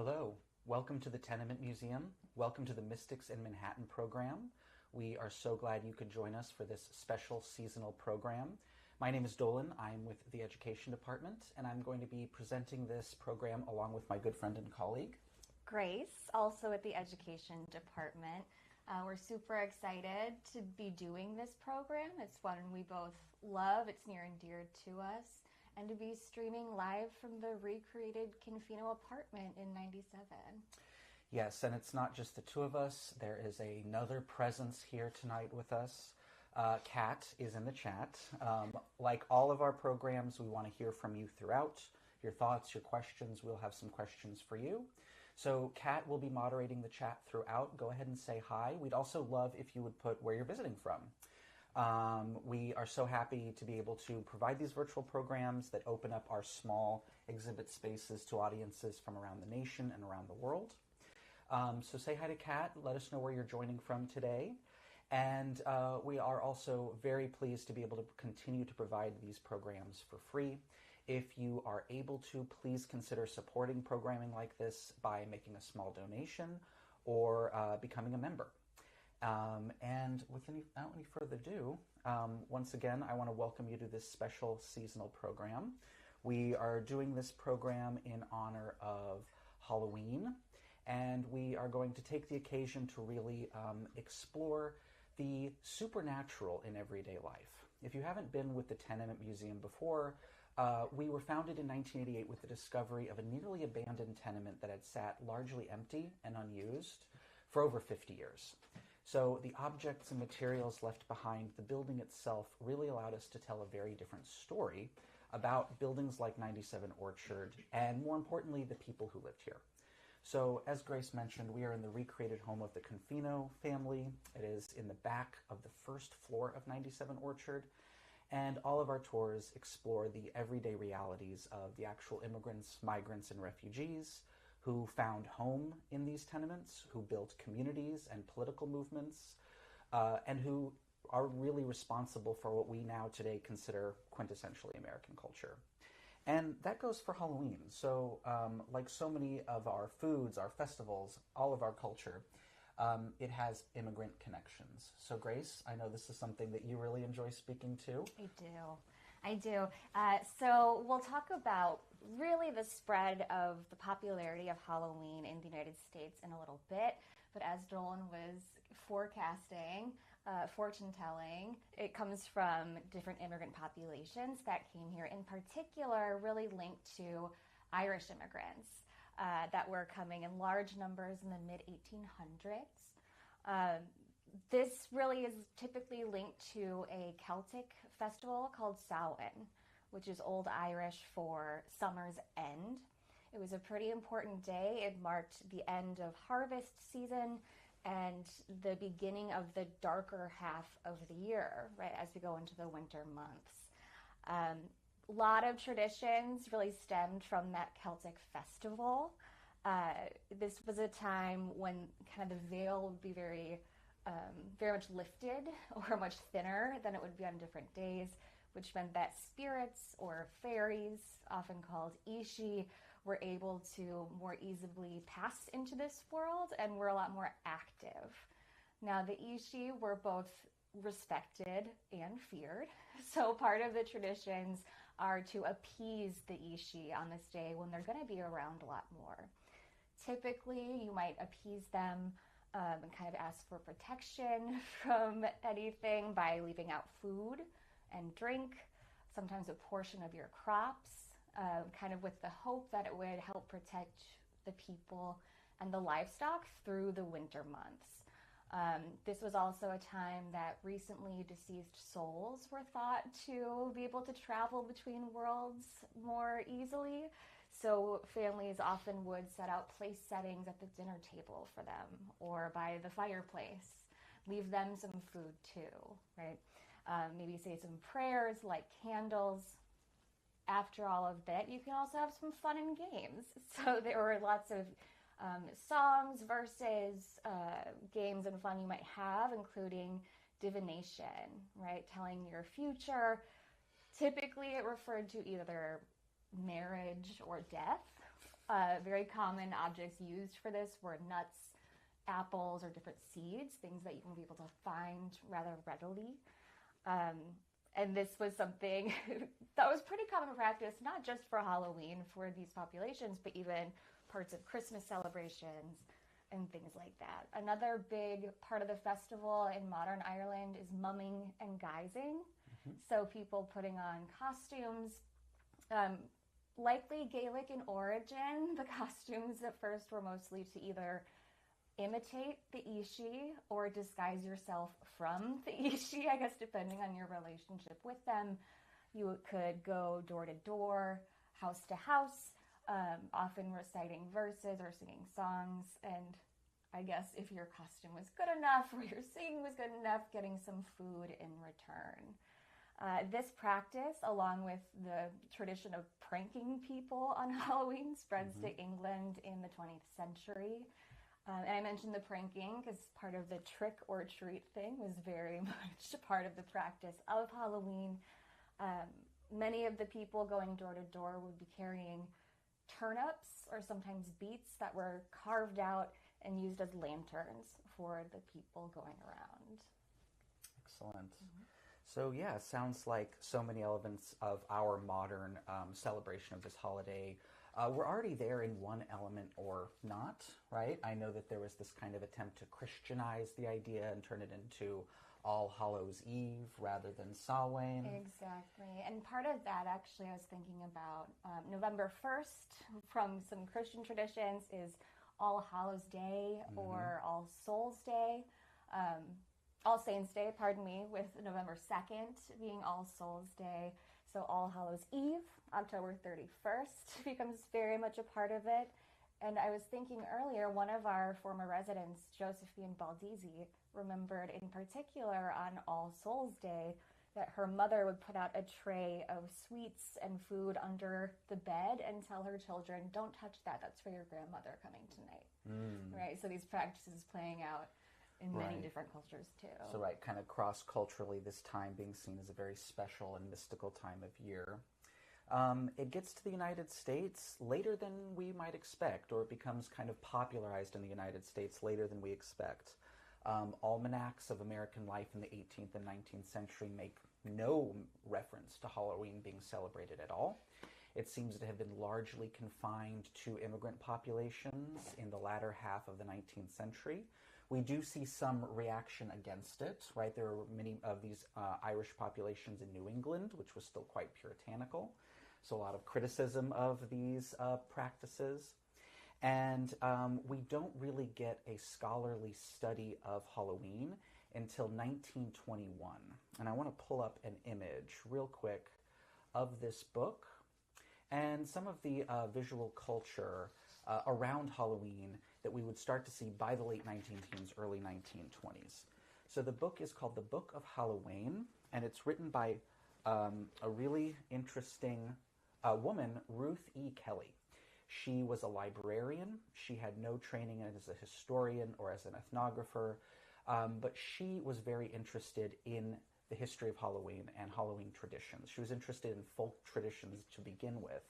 Hello, welcome to the Tenement Museum. Welcome to the Mystics in Manhattan program. We are so glad you could join us for this special seasonal program. My name is Dolan. I'm with the Education Department, and I'm going to be presenting this program along with my good friend and colleague, Grace, also at the Education Department. We're super excited to be doing this program. It's one we both love. It's near and dear to us. And to be streaming live from the recreated Confino apartment in 97. Yes, and it's not just the two of us. There is another presence here tonight with us. Kat is in the chat. Like all of our programs, we want to hear from you throughout. Your thoughts, your questions. We'll have some questions for you. So Kat will be moderating the chat throughout. Go ahead and say hi. We'd also love if you would put where you're visiting from. We are so happy to be able to provide these virtual programs that open up our small exhibit spaces to audiences from around the nation and around the world. So say hi to Kat. Let us know where you're joining from today. And we are also very pleased to be able to continue to provide these programs for free. If you are able to, please consider supporting programming like this by making a small donation or becoming a member. And without any further ado, once again, I want to welcome you to this special seasonal program. We are doing this program in honor of Halloween, and we are going to take the occasion to really explore the supernatural in everyday life. If you haven't been with the Tenement Museum before, we were founded in 1988 with the discovery of a nearly abandoned tenement that had sat largely empty and unused for over 50 years. So the objects and materials left behind, the building itself, really allowed us to tell a very different story about buildings like 97 Orchard, and more importantly, the people who lived here. So as Grace mentioned, we are in the recreated home of the Confino family. It is in the back of the first floor of 97 Orchard, and all of our tours explore the everyday realities of the actual immigrants, migrants, and refugees who found home in these tenements, who built communities and political movements, and who are really responsible for what we now today consider quintessentially American culture. And that goes for Halloween. So like so many of our foods, our festivals, all of our culture, it has immigrant connections. So Grace, I know this is something that you really enjoy speaking to. I do. So we'll talk about really the spread of the popularity of Halloween in the United States in a little bit. But as Dolan was forecasting, fortune-telling, it comes from different immigrant populations that came here, in particular really linked to Irish immigrants that were coming in large numbers in the mid-1800s. This really is typically linked to a Celtic festival called Samhain, which is Old Irish for summer's end. It was a pretty important day. It marked the end of harvest season and the beginning of the darker half of the year, right, as we go into the winter months. A lot of traditions really stemmed from that Celtic festival. This was a time when kind of the veil would be very much lifted or much thinner than it would be on different days, which meant that spirits or fairies, often called Ishi, were able to more easily pass into this world and were a lot more active. Now, the Ishi were both respected and feared, so part of the traditions are to appease the Ishi on this day when they're going to be around a lot more. Typically, you might appease them and kind of ask for protection from anything by leaving out food and drink, sometimes a portion of your crops, kind of with the hope that it would help protect the people and the livestock through the winter months. This was also a time that recently deceased souls were thought to be able to travel between worlds more easily. So families often would set out place settings at the dinner table for them or by the fireplace. Leave them some food too, right? Maybe say some prayers, light candles. After all of that, you can also have some fun and games. So there were lots of songs, verses, games and fun you might have, including divination, right? Telling your future. Typically it referred to either marriage or death. Very common objects used for this were nuts, apples, or different seeds, things that you can be able to find rather readily. And this was something that was pretty common practice, not just for Halloween for these populations, but even parts of Christmas celebrations and things like that. Another big part of the festival in modern Ireland is mumming and guising. So people putting on costumes, likely Gaelic in origin. The costumes at first were mostly to either imitate the Ishi or disguise yourself from the Ishi, I guess, depending on your relationship with them. You could go door to door, house to house, often reciting verses or singing songs, and I guess if your costume was good enough or your singing was good enough, getting some food in return. This practice, along with the tradition of pranking people on Halloween, spreads to England in the 20th century. And I mentioned the pranking because part of the trick or treat thing was very much a part of the practice of Halloween. Many of the people going door to door would be carrying turnips or sometimes beets that were carved out and used as lanterns for the people going around. Excellent. So yeah, sounds like so many elements of our modern celebration of this holiday were already there in one element or not, right? I know that there was this kind of attempt to Christianize the idea and turn it into All Hallows Eve rather than Samhain. Exactly. And part of that, actually, I was thinking about November 1st from some Christian traditions is All Hallows Day or All Souls Day. All Saints Day, pardon me, with November 2nd being All Souls Day. So All Hallows Eve, October 31st, becomes very much a part of it. And I was thinking earlier, one of our former residents, Josephine Baldizzi, remembered in particular on All Souls Day that her mother would put out a tray of sweets and food under the bed and tell her children, don't touch that, that's for your grandmother coming tonight. Right? So these practices playing out in many different cultures too. So kind of cross-culturally, this time being seen as a very special and mystical time of year. It gets to the United States later than we might expect, or it becomes kind of popularized in the United States later than we expect. Almanacs of American life in the 18th and 19th century make no reference to Halloween being celebrated at all. It seems to have been largely confined to immigrant populations in the latter half of the 19th century. We do see some reaction against it, right? There are many of these Irish populations in New England, which was still quite puritanical. So a lot of criticism of these practices. And we don't really get a scholarly study of Halloween until 1921. And I want to pull up an image real quick of this book and some of the visual culture around Halloween that we would start to see by the late 19-teens, early 1920s. So the book is called The Book of Halloween, and it's written by a really interesting woman, Ruth E. Kelly. She was a librarian. She had no training as a historian or as an ethnographer, but she was very interested in the history of Halloween and Halloween traditions. She was interested in folk traditions to begin with.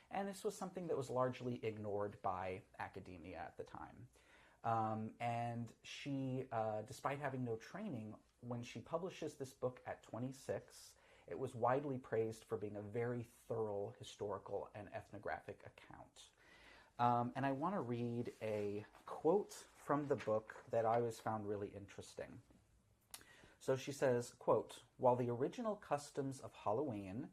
And this was something that was largely ignored by academia at the time. And she, despite having no training, when she publishes this book at 26, it was widely praised for being a very thorough historical and ethnographic account. And I want to read a quote from the book that I always found really interesting. So she says, quote, "While the original customs of Halloween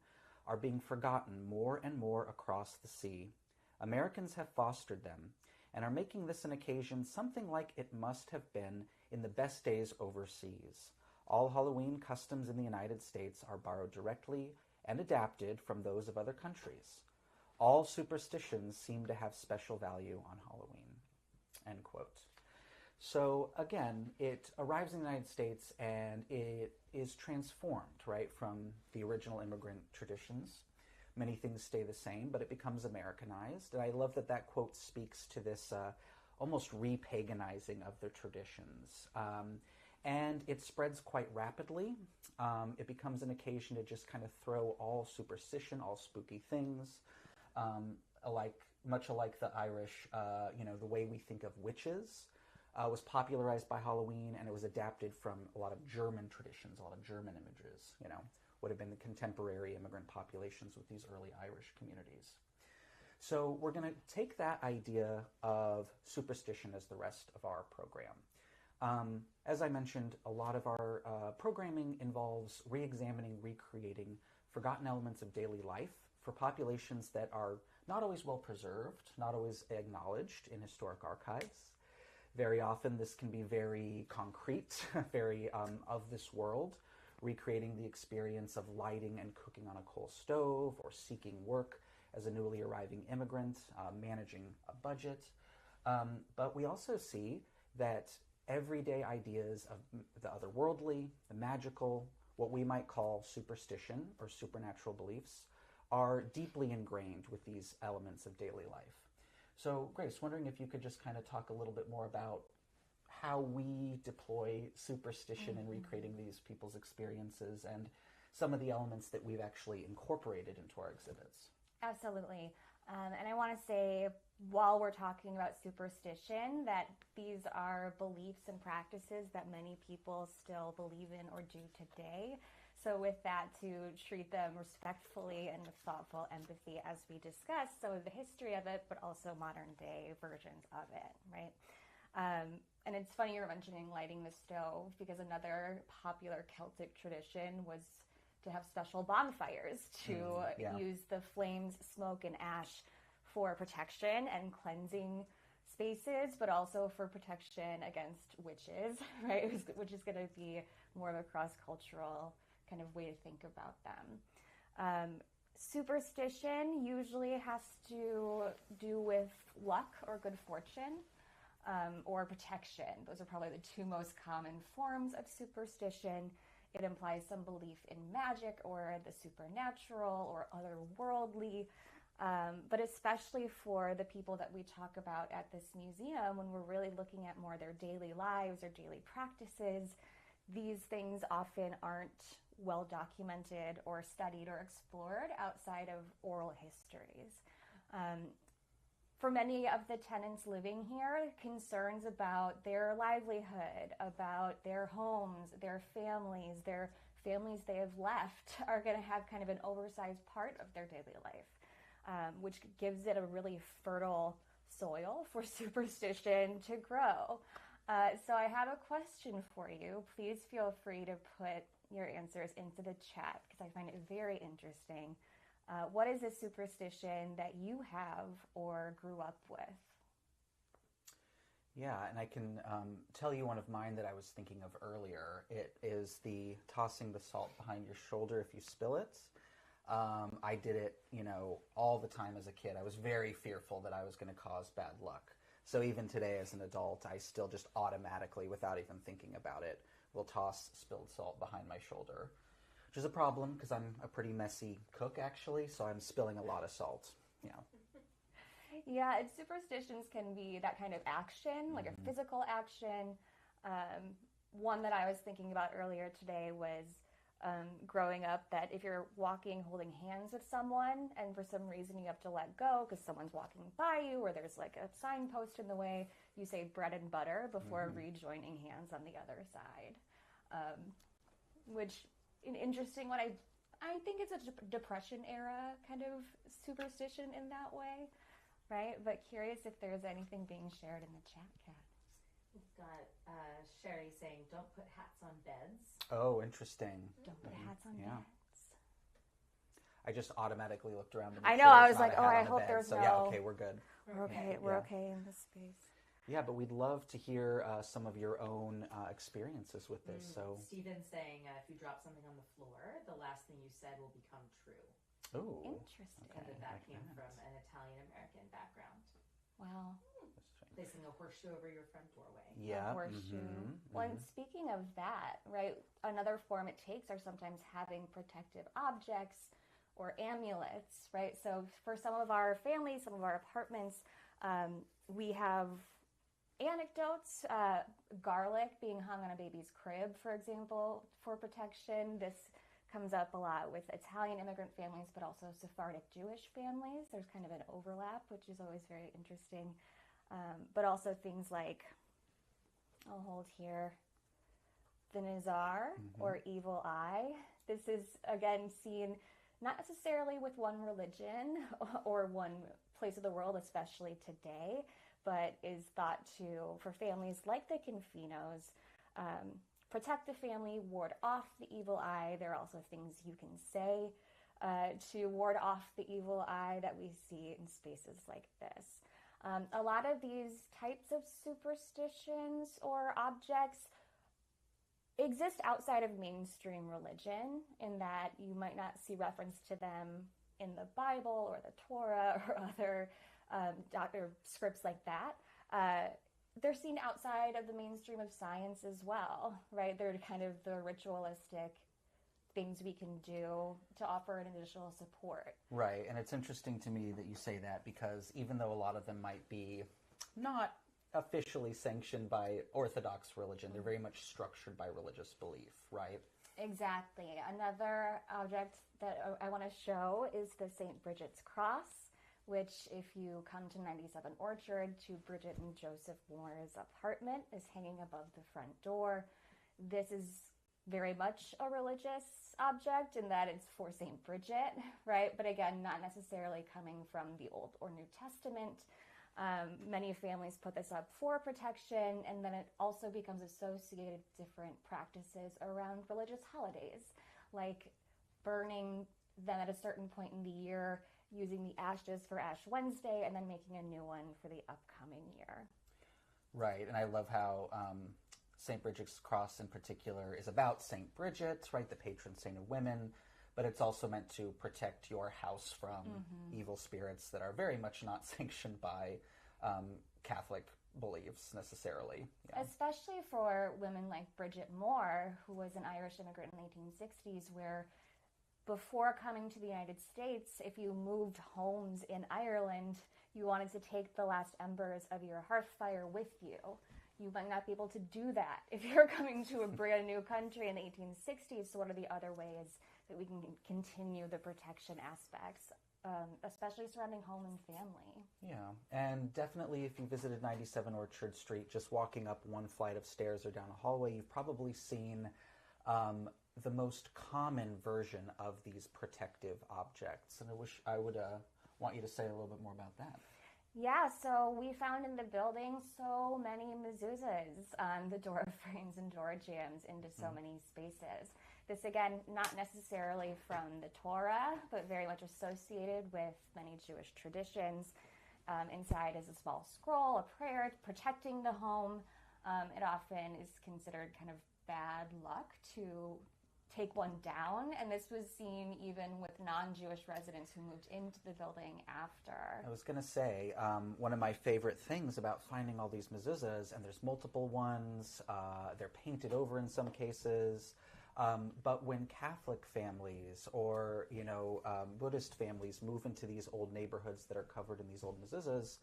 are being forgotten more and more across the sea, Americans have fostered them and are making this an occasion something like it must have been in the best days overseas. All Halloween customs in the United States are borrowed directly and adapted from those of other countries. All superstitions seem to have special value on Halloween." End quote. So again, it arrives in the United States and it is transformed, right, from the original immigrant traditions. Many things stay the same, but it becomes Americanized. And I love that that quote speaks to this almost repaganizing of the traditions. And it spreads quite rapidly. It becomes an occasion to just kind of throw all superstition, all spooky things much alike the Irish, the way we think of witches was popularized by Halloween, and it was adapted from a lot of German traditions, a lot of German images, would have been the contemporary immigrant populations with these early Irish communities. So we're going to take that idea of superstition as the rest of our program. As I mentioned, a lot of our programming involves re-examining, recreating forgotten elements of daily life for populations that are not always well preserved, not always acknowledged in historic archives. Very often this can be very concrete, very of this world, recreating the experience of lighting and cooking on a coal stove, or seeking work as a newly arriving immigrant, managing a budget. But we also see that everyday ideas of the otherworldly, the magical, what we might call superstition or supernatural beliefs, are deeply ingrained with these elements of daily life. So, Grace, wondering if you could just kind of talk a little bit more about how we deploy superstition in recreating these people's experiences and some of the elements that we've actually incorporated into our exhibits. Absolutely. And I want to say, while we're talking about superstition, that these are beliefs and practices that many people still believe in or do today. So with that, to treat them respectfully and with thoughtful empathy as we discuss some of the history of it, but also modern day versions of it, right? And it's funny you're mentioning lighting the stove, because another popular Celtic tradition was to have special bonfires to use the flames, smoke, and ash for protection and cleansing spaces, but also for protection against witches, right? Which is going to be more of a cross-cultural kind of way to think about them. Superstition usually has to do with luck or good fortune, or protection. Those are probably the two most common forms of superstition. It implies some belief in magic or the supernatural or otherworldly, but especially for the people that we talk about at this museum, when we're really looking at more their daily lives or daily practices, these things often aren't well documented or studied or explored outside of oral histories. For many of the tenants living here, concerns about their livelihood, about their homes, their families they have left, are going to have kind of an oversized part of their daily life, which gives it a really fertile soil for superstition to grow. So I have a question for you. Please feel free to put your answers into the chat, because I find it very interesting. What is a superstition that you have or grew up with? Yeah, and I can tell you one of mine that I was thinking of earlier. It is the tossing the salt behind your shoulder if you spill it. I did it, all the time as a kid. I was very fearful that I was going to cause bad luck. So even today as an adult, I still just automatically, without even thinking about it, will toss spilled salt behind my shoulder. Which is a problem, because I'm a pretty messy cook, actually, so I'm spilling a lot of salt. Yeah, superstitions can be that kind of action, like a physical action. One that I was thinking about earlier today was growing up, that if you're walking holding hands with someone and for some reason you have to let go because someone's walking by you or there's like a signpost in the way, you say bread and butter before rejoining hands on the other side. Which, an interesting one, I think it's a Depression era kind of superstition in that way, right? But curious if there's anything being shared in the chat, Kat. We've got Sherry saying, don't put hats on beds. Oh, interesting. Don't put hats on beds. I just automatically looked around. I know, I was like, oh, I hope there's no... Yeah, okay, we're good. We're okay in this space. Yeah, but we'd love to hear some of your own experiences with this. So Stephen's saying, if you drop something on the floor, the last thing you said will become true. Oh, interesting. Okay, And that came from an Italian-American background. Wow. Placing a horseshoe over your front doorway. Yeah. A horseshoe. Well, and speaking of that, right, another form it takes are sometimes having protective objects or amulets, right? So for some of our families, some of our apartments, we have anecdotes, garlic being hung on a baby's crib, for example, for protection. This comes up a lot with Italian immigrant families, but also Sephardic Jewish families. There's kind of an overlap, which is always very interesting. But also things like, I'll hold here, the Nizar or evil eye. This is, again, seen not necessarily with one religion or one place of the world, especially today, but is thought to, for families like the Confinos, protect the family, ward off the evil eye. There are also things you can say to ward off the evil eye that we see in spaces like this. A lot of these types of superstitions or objects exist outside of mainstream religion in that you might not see reference to them in the Bible or the Torah or other doctor scripts like that. They're seen outside of the mainstream of science as well, right? They're kind of the ritualistic things we can do to offer an additional support. Right, and it's interesting to me that you say that, because even though a lot of them might be not officially sanctioned by Orthodox religion, they're very much structured by religious belief, right? Exactly. Another object that I want to show is the St. Bridget's Cross, which, if you come to 97 Orchard, to Bridget and Joseph Moore's apartment, is hanging above the front door. This is very much a religious object in that it's for St. Bridget, right? But again, not necessarily coming from the Old or New Testament. Many families put this up for protection, and then it also becomes associated with different practices around religious holidays, like burning them at a certain point in the year, using the ashes for Ash Wednesday, and then making a new one for the upcoming year. Right, and I love how St. Bridget's Cross in particular is about St. Bridget, right, the patron saint of women, but it's also meant to protect your house from evil spirits that are very much not sanctioned by Catholic beliefs necessarily. Yeah. Especially for women like Bridget Moore, who was an Irish immigrant in the 1860s, where before coming to the United States, if you moved homes in Ireland, you wanted to take the last embers of your hearth fire with you. You might not be able to do that if you're coming to a brand new country in the 1860s. So what are the other ways that we can continue the protection aspects, especially surrounding home and family? Yeah, and definitely if you visited 97 Orchard Street, just walking up one flight of stairs or down a hallway, you've probably seen the most common version of these protective objects. And I would want you to say a little bit more about that. Yeah, so we found in the building so many mezuzahs, the door frames and door jambs into so many spaces. This, again, not necessarily from the Torah, but very much associated with many Jewish traditions. Inside is a small scroll, a prayer, protecting the home. It often is considered kind of bad luck to take one down, and this was seen even with non-Jewish residents who moved into the building after. I was going to say, one of my favorite things about finding all these mezuzahs, and there's multiple ones, they're painted over in some cases, but when Catholic families or Buddhist families move into these old neighborhoods that are covered in these old mezuzahs,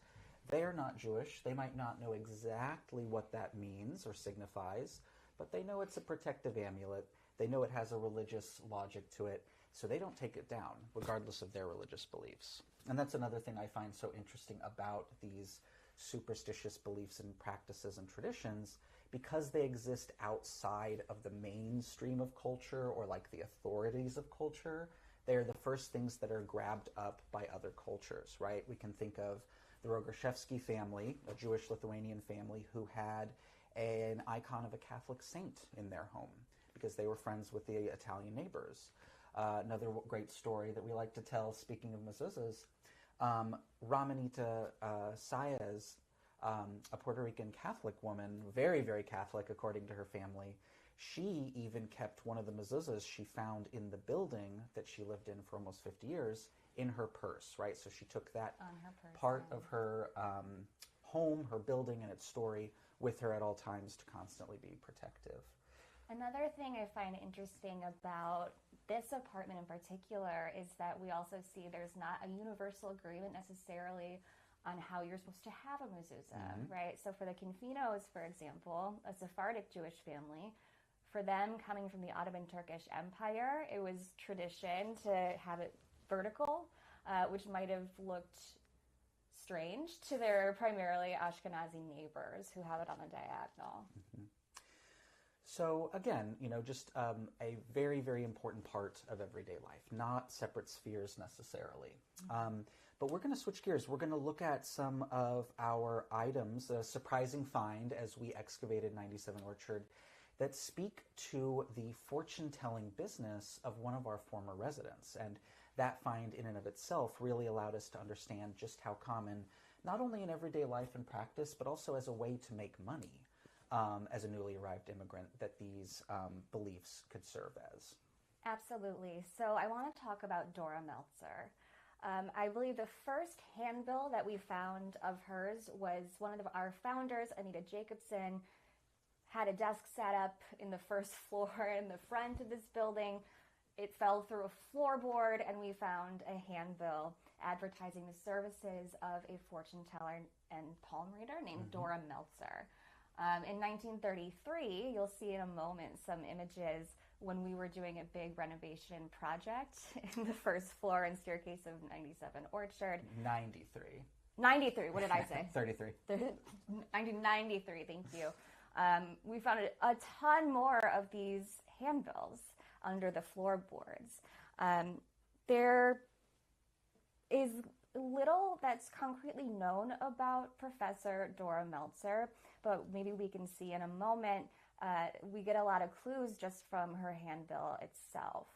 they are not Jewish. They might not know exactly what that means or signifies, but they know it's a protective amulet. They know it has a religious logic to it, so they don't take it down, regardless of their religious beliefs. And that's another thing I find so interesting about these superstitious beliefs and practices and traditions, because they exist outside of the mainstream of culture or like the authorities of culture. They're the first things that are grabbed up by other cultures, right? We can think of the Rogoshevsky family, a Jewish Lithuanian family who had an icon of a Catholic saint in their home, because they were friends with the Italian neighbors. Another great story that we like to tell, speaking of mezuzahs, Ramonita Saez, a Puerto Rican Catholic woman, very, very Catholic according to her family, she even kept one of the mezuzahs she found in the building that she lived in for almost 50 years in her purse, right? So she took that part of her home, her building, and its story with her at all times to constantly be protective. Another thing I find interesting about this apartment in particular is that we also see there's not a universal agreement necessarily on how you're supposed to have a mezuzah, right? So for the Confinos, for example, a Sephardic Jewish family, For them, coming from the Ottoman Turkish Empire, it was tradition to have it vertical, which might have looked strange to their primarily Ashkenazi neighbors who have it on the diagonal. Mm-hmm. So again, just a very, very important part of everyday life, not separate spheres necessarily. Mm-hmm. But we're going to switch gears. We're going to look at some of our items, a surprising find as we excavated 97 Orchard, that speak to the fortune-telling business of one of our former residents. And that find in and of itself really allowed us to understand just how common, not only in everyday life and practice, but also as a way to make money as a newly arrived immigrant, that these beliefs could serve as. Absolutely. So I want to talk about Dora Meltzer. I believe the first handbill that we found of hers was one of our founders, Anita Jacobson, had a desk set up in the first floor in the front of this building. It fell through a floorboard, and we found a handbill advertising the services of a fortune teller and palm reader named Dora Meltzer. In 1933, you'll see in a moment some images when we were doing a big renovation project in the first floor and staircase of 97 Orchard. 93, what did I say? 33. 1993, thank you. We found a ton more of these handbills under the floorboards. There is little that's concretely known about Professor Dora Meltzer, but maybe we can see in a moment. We get a lot of clues just from her handbill itself.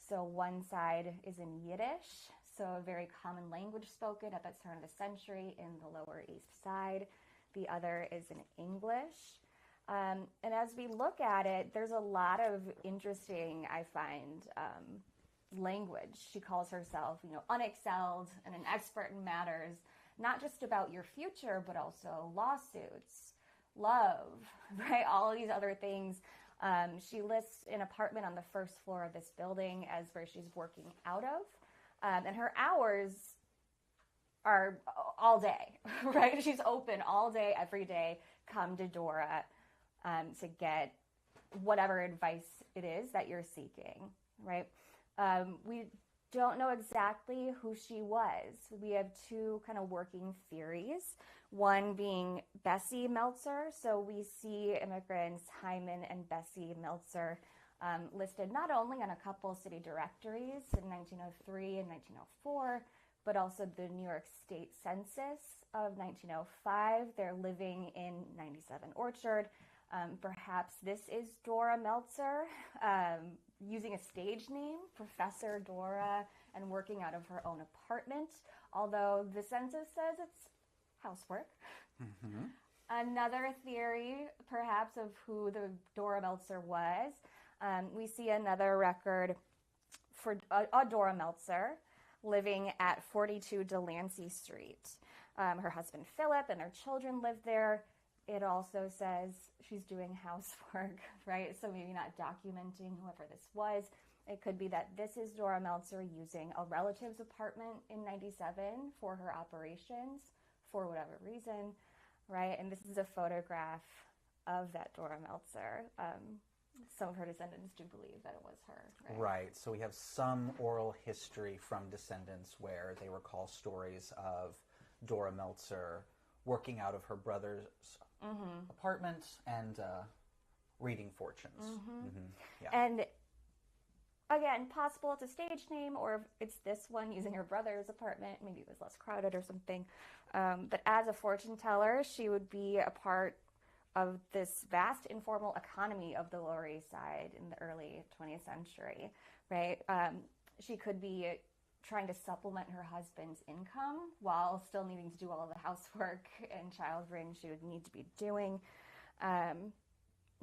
So one side is in Yiddish, so a very common language spoken at the turn of the century in the Lower East Side. The other is in English. And as we look at it, there's a lot of interesting, I find, language. She calls herself, unexcelled and an expert in matters, not just about your future, but also lawsuits, love, right? All of these other things. She lists an apartment on the first floor of this building as where she's working out of. And her hours are all day, right? She's open all day, every day. Come to Dora to get whatever advice it is that you're seeking, right? We don't know exactly who she was. We have two kind of working theories, one being Bessie Meltzer. So we see immigrants Hyman and Bessie Meltzer listed not only on a couple city directories in 1903 and 1904, but also the New York State Census of 1905. They're living in 97 Orchard. Perhaps this is Dora Meltzer, using a stage name, Professor Dora, and working out of her own apartment, although the census says it's housework. Mm-hmm. Another theory, perhaps, of who the Dora Meltzer was, we see another record for a Dora Meltzer living at 42 Delancey Street. Her husband Philip and her children live there. It also says she's doing housework, right? So maybe not documenting whoever this was. It could be that this is Dora Meltzer using a relative's apartment in 97 for her operations for whatever reason, right? And this is a photograph of that Dora Meltzer. Some of her descendants do believe that it was her, right? Right. So we have some oral history from descendants where they recall stories of Dora Meltzer working out of her brother's apartment and reading fortunes. Yeah. And again, possible it's a stage name, or if it's this one using her brother's apartment, maybe it was less crowded or something. But as a fortune teller, she would be a part of this vast informal economy of the Lower East Side in the early 20th century, right? She could be trying to supplement her husband's income while still needing to do all of the housework and child rearing she would need to be doing.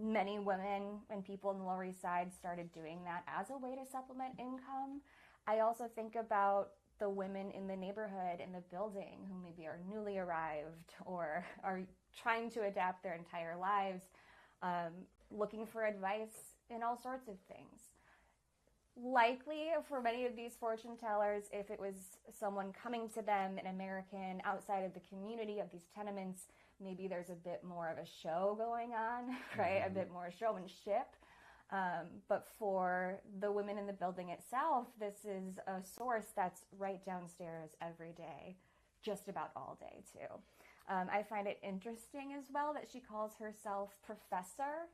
Many women and people in the Lower East Side started doing that as a way to supplement income. I also think about the women in the neighborhood, in the building, who maybe are newly arrived or are trying to adapt their entire lives, looking for advice in all sorts of things. Likely for many of these fortune tellers, if it was someone coming to them, an American outside of the community of these tenements, maybe there's a bit more of a show going on, right? A bit more showmanship. But for the women in the building itself, this is a source that's right downstairs every day, just about all day too. I find it interesting as well that she calls herself Professor.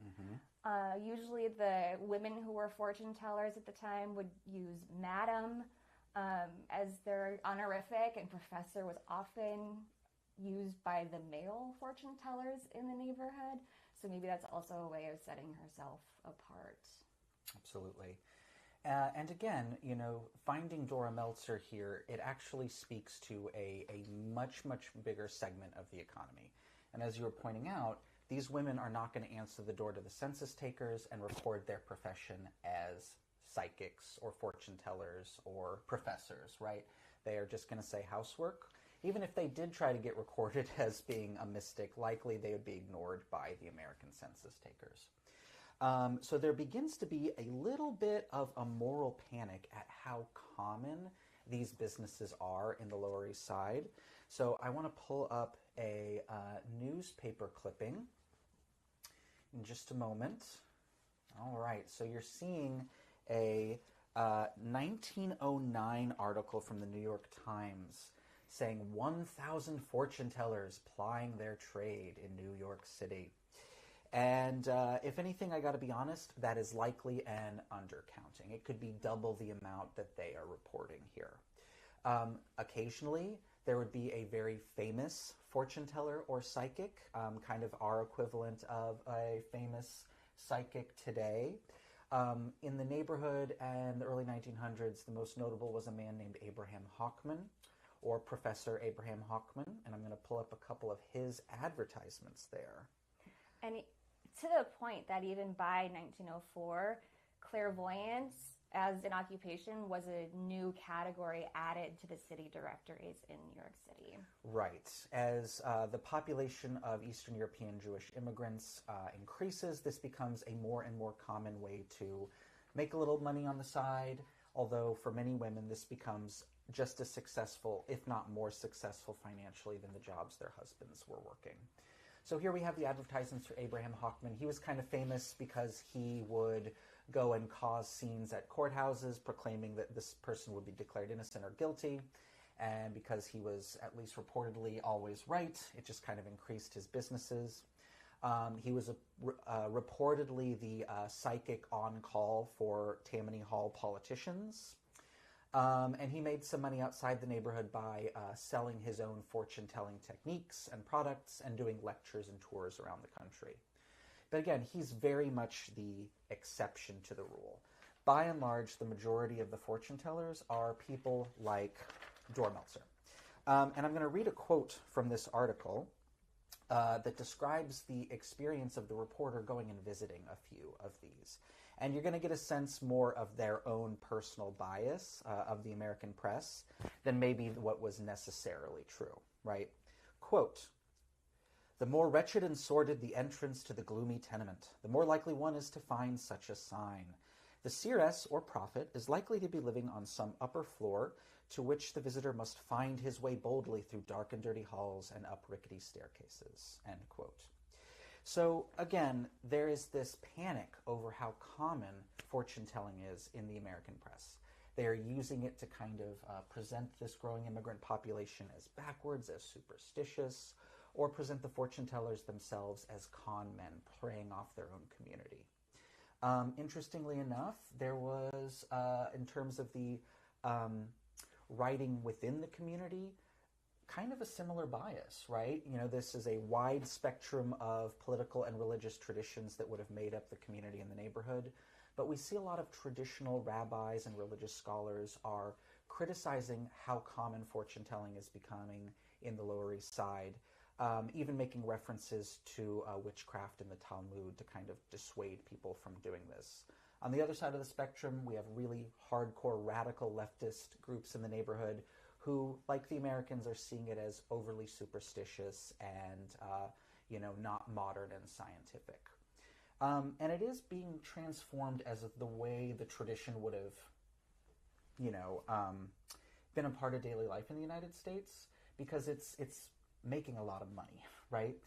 Usually the women who were fortune tellers at the time would use Madam as their honorific, and Professor was often used by the male fortune tellers in the neighborhood. So maybe that's also a way of setting herself apart. Absolutely. And again, finding Dora Meltzer here, it actually speaks to a much, much bigger segment of the economy. And as you were pointing out, these women are not going to answer the door to the census takers and record their profession as psychics or fortune tellers or professors, right? They are just going to say housework. Even if they did try to get recorded as being a mystic, likely they would be ignored by the American census takers. So there begins to be a little bit of a moral panic at how common these businesses are in the Lower East Side. So I want to pull up a newspaper clipping in just a moment. All right, so you're seeing a 1909 article from the New York Times saying 1,000 fortune tellers plying their trade in New York City. And if anything, I got to be honest, that is likely an undercounting. It could be double the amount that they are reporting here. Occasionally, there would be a very famous fortune teller or psychic, kind of our equivalent of a famous psychic today. In the neighborhood and the early 1900s, the most notable was a man named Abraham Hochman, or Professor Abraham Hochman, and I'm going to pull up a couple of his advertisements there. And to the point that even by 1904, clairvoyance as an occupation was a new category added to the city directories in New York City. Right. As the population of Eastern European Jewish immigrants increases, this becomes a more and more common way to make a little money on the side, although for many women this becomes just as successful, if not more successful financially than the jobs their husbands were working. So here we have the advertisements for Abraham Hochman. He was kind of famous because he would go and cause scenes at courthouses proclaiming that this person would be declared innocent or guilty. And because he was at least reportedly always right, it just kind of increased his businesses. He was reportedly the psychic on call for Tammany Hall politicians. And he made some money outside the neighborhood by selling his own fortune-telling techniques and products and doing lectures and tours around the country. But again, he's very much the exception to the rule. By and large, the majority of the fortune tellers are people like Dora Meltzer. And I'm going to read a quote from this article that describes the experience of the reporter going and visiting a few of these. And you're going to get a sense more of their own personal bias of the American press than maybe what was necessarily true, right? Quote, "The more wretched and sordid the entrance to the gloomy tenement, the more likely one is to find such a sign. The seeress or prophet is likely to be living on some upper floor to which the visitor must find his way boldly through dark and dirty halls and up rickety staircases," end quote. So again, there is this panic over how common fortune-telling is in the American press. They are using it to kind of present this growing immigrant population as backwards, as superstitious, or present the fortune-tellers themselves as con men preying off their own community. Interestingly enough, there was, in terms of the writing within the community, kind of a similar bias, right? This is a wide spectrum of political and religious traditions that would have made up the community and the neighborhood. But we see a lot of traditional rabbis and religious scholars are criticizing how common fortune-telling is becoming in the Lower East Side, even making references to witchcraft in the Talmud to kind of dissuade people from doing this. On the other side of the spectrum, we have really hardcore radical leftist groups in the neighborhood who, like the Americans, are seeing it as overly superstitious and, not modern and scientific. And it is being transformed as the way the tradition would have, been a part of daily life in the United States, because it's making a lot of money, right?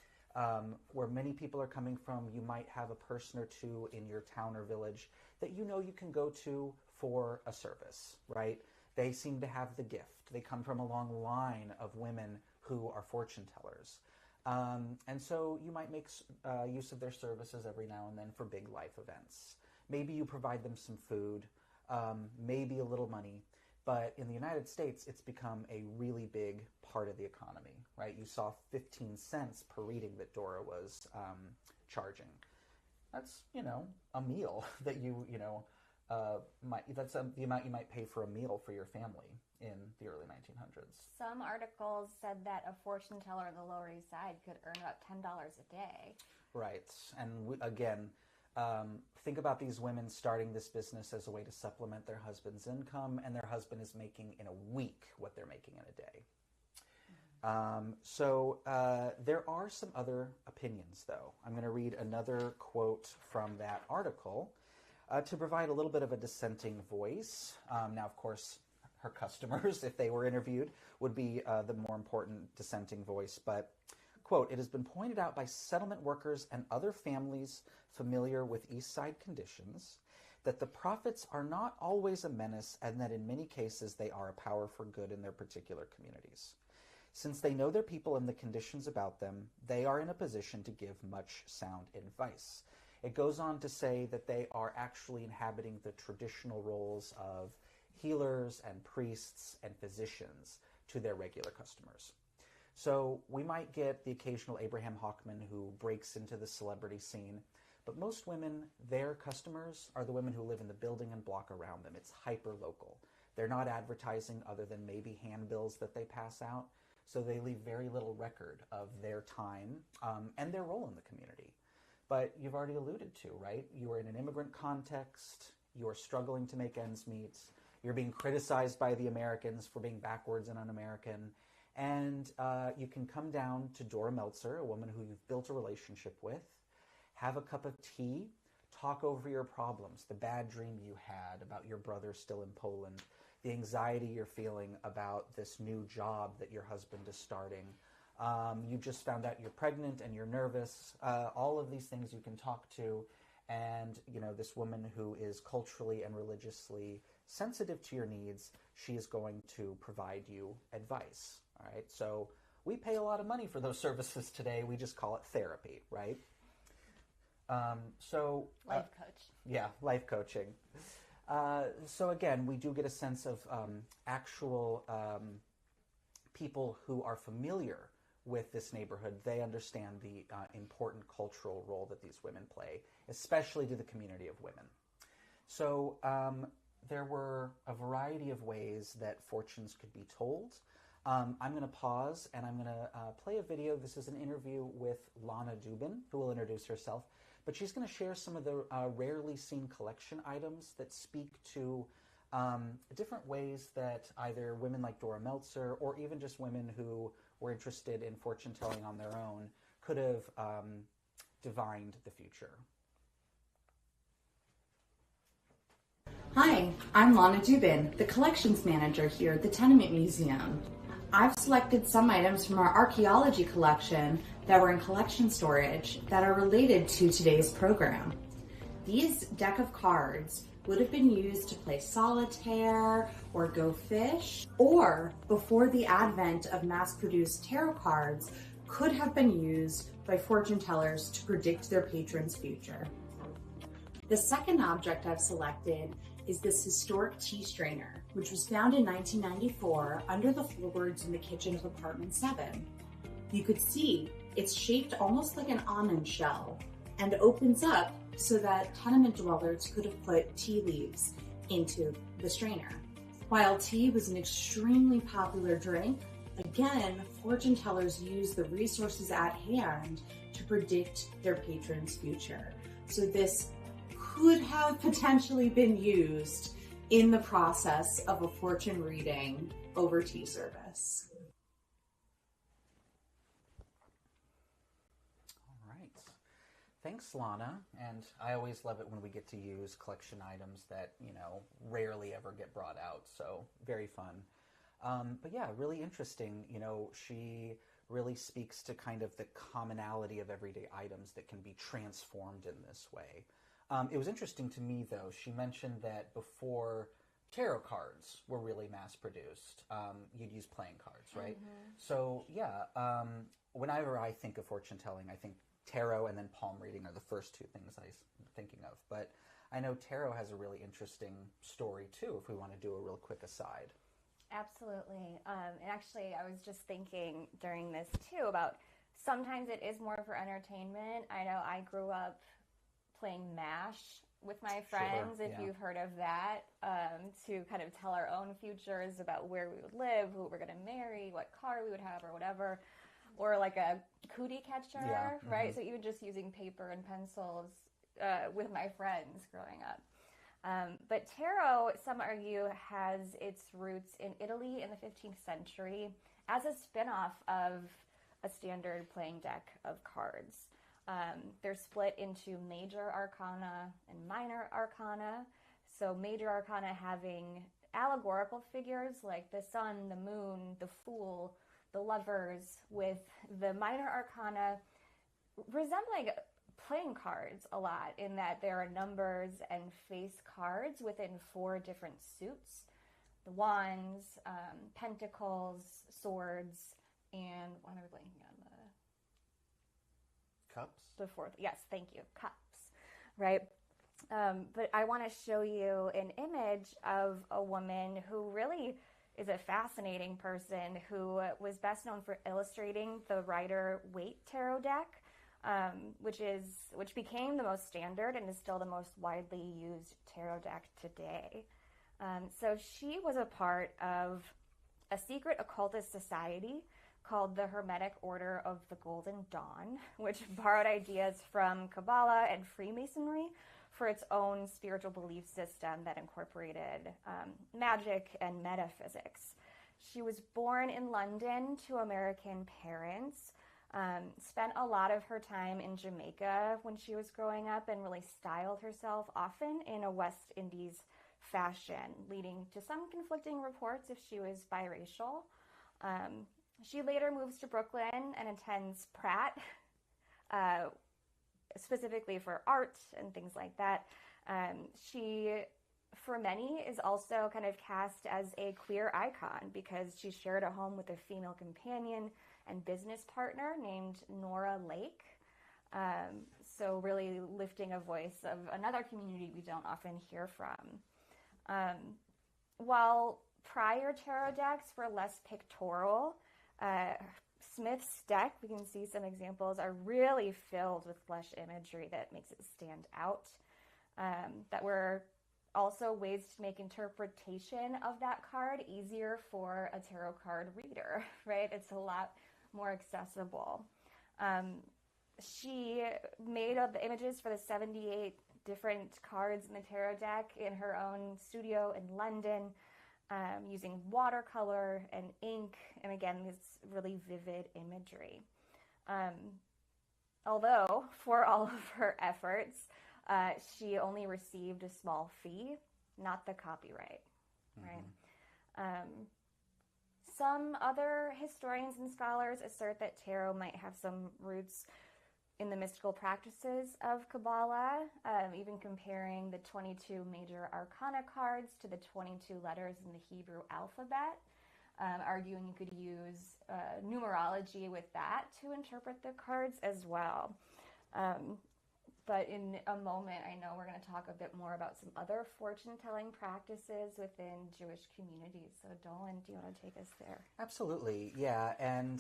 where many people are coming from, you might have a person or two in your town or village that you know you can go to for a service, right? They seem to have the gift. They come from a long line of women who are fortune tellers. And so you might make use of their services every now and then for big life events. Maybe you provide them some food, maybe a little money. But in the United States, it's become a really big part of the economy, right? You saw 15 cents per reading that Dora was charging. That's, a meal that that's the amount you might pay for a meal for your family in the early 1900s. Some articles said that a fortune teller on the Lower East Side could earn about $10 a day. Right. And again, think about these women starting this business as a way to supplement their husband's income, and their husband is making in a week what they're making in a day. So there are some other opinions, though. I'm going to read another quote from that article to provide a little bit of a dissenting voice. Now, of course, her customers, if they were interviewed, would be the more important dissenting voice. But, quote, "It has been pointed out by settlement workers and other families familiar with East Side conditions that the prophets are not always a menace and that in many cases they are a power for good in their particular communities. Since they know their people and the conditions about them, they are in a position to give much sound advice." It goes on to say that they are actually inhabiting the traditional roles of healers and priests and physicians to their regular customers. So we might get the occasional Abraham Hawkman who breaks into the celebrity scene, but most women, their customers are the women who live in the building and block around them. It's hyper-local. They're not advertising other than maybe handbills that they pass out, so they leave very little record of their time and their role in the community. But you've already alluded to, right? You are in an immigrant context, you are struggling to make ends meet, you're being criticized by the Americans for being backwards and un-American, and you can come down to Dora Meltzer, a woman who you've built a relationship with, have a cup of tea, talk over your problems, the bad dream you had about your brother still in Poland, the anxiety you're feeling about this new job that your husband is starting. You just found out you're pregnant and you're nervous. All of these things you can talk to, and this woman who is culturally and religiously sensitive to your needs, she is going to provide you advice. All right, so we pay a lot of money for those services today. We just call it therapy, right? Life coach. Yeah, life coaching. So again, we do get a sense of actual people who are familiar with this neighborhood. They understand the important cultural role that these women play, especially to the community of women. So there were a variety of ways that fortunes could be told. I'm going to pause and I'm going to play a video. This is an interview with Lana Dubin, who will introduce herself. But she's going to share some of the rarely seen collection items that speak to different ways that either women like Dora Meltzer or even just women who were interested in fortune telling on their own could have divined the future. Hi, I'm Lana Dubin, the collections manager here at the Tenement Museum. I've selected some items from our archaeology collection that were in collection storage that are related to today's program. These deck of cards would have been used to play solitaire or go fish, or before the advent of mass-produced tarot cards, could have been used by fortune tellers to predict their patron's future. The second object I've selected is this historic tea strainer, which was found in 1994 under the floorboards in the kitchen of apartment 7. You could see it's shaped almost like an almond shell and opens up so that tenement dwellers could have put tea leaves into the strainer. While tea was an extremely popular drink, again, fortune tellers used the resources at hand to predict their patron's future. So this could have potentially been used in the process of a fortune reading over tea service. All right. Thanks, Lana. And I always love it when we get to use collection items that, rarely ever get brought out. So very fun. But yeah, really interesting. She really speaks to kind of the commonality of everyday items that can be transformed in this way. It was interesting to me, though, she mentioned that before tarot cards were really mass-produced, you'd use playing cards, right? So, yeah, whenever I think of fortune-telling, I think tarot and then palm reading are the first two things I'm thinking of. But I know tarot has a really interesting story, too, if we want to do a real quick aside. Absolutely. And actually, I was just thinking during this, too, about sometimes it is more for entertainment. I know I grew up playing MASH with my friends, if you've heard of that, to kind of tell our own futures about where we would live, who we're going to marry, what car we would have, or whatever. Or like a cootie catcher, right? So even just using paper and pencils with my friends growing up. But tarot, some argue, has its roots in Italy in the 15th century as a spin-off of a standard playing deck of cards. They're split into major arcana and minor arcana. So major arcana having allegorical figures like the sun, the moon, the fool, the lovers, with the minor arcana resembling playing cards a lot in that there are numbers and face cards within 4 different suits. The wands, pentacles, swords, and what am I blanking on? Cups? The fourth, yes, thank you, cups, right? But I want to show you an image of a woman who really is a fascinating person who was best known for illustrating the Rider-Waite tarot deck, which became the most standard and is still the most widely used tarot deck today. So she was a part of a secret occultist society called the Hermetic Order of the Golden Dawn, which borrowed ideas from Kabbalah and Freemasonry for its own spiritual belief system that incorporated magic and metaphysics. She was born in London to American parents, spent a lot of her time in Jamaica when she was growing up, and really styled herself often in a West Indies fashion, leading to some conflicting reports if she was biracial. She later moves to Brooklyn and attends Pratt, specifically for art and things like that. She, for many, is also kind of cast as a queer icon because she shared a home with a female companion and business partner named Nora Lake. So really lifting a voice of another community we don't often hear from. While prior tarot decks were less pictorial, Smith's deck, we can see some examples, are really filled with flesh imagery that makes it stand out. That were also ways to make interpretation of that card easier for a tarot card reader, right? It's a lot more accessible. She made up the images for the 78 different cards in the tarot deck in her own studio in London, using watercolor and ink, and again, this really vivid imagery. Although, for all of her efforts, she only received a small fee, not the copyright, right? Some other historians and scholars assert that tarot might have some roots in the mystical practices of Kabbalah, even comparing the 22 major arcana cards to the 22 letters in the Hebrew alphabet, arguing you could use numerology with that to interpret the cards as well. But in a moment, I know we're going to talk a bit more about some other fortune-telling practices within Jewish communities. So Dolan, do you want to take us there? Absolutely, yeah. And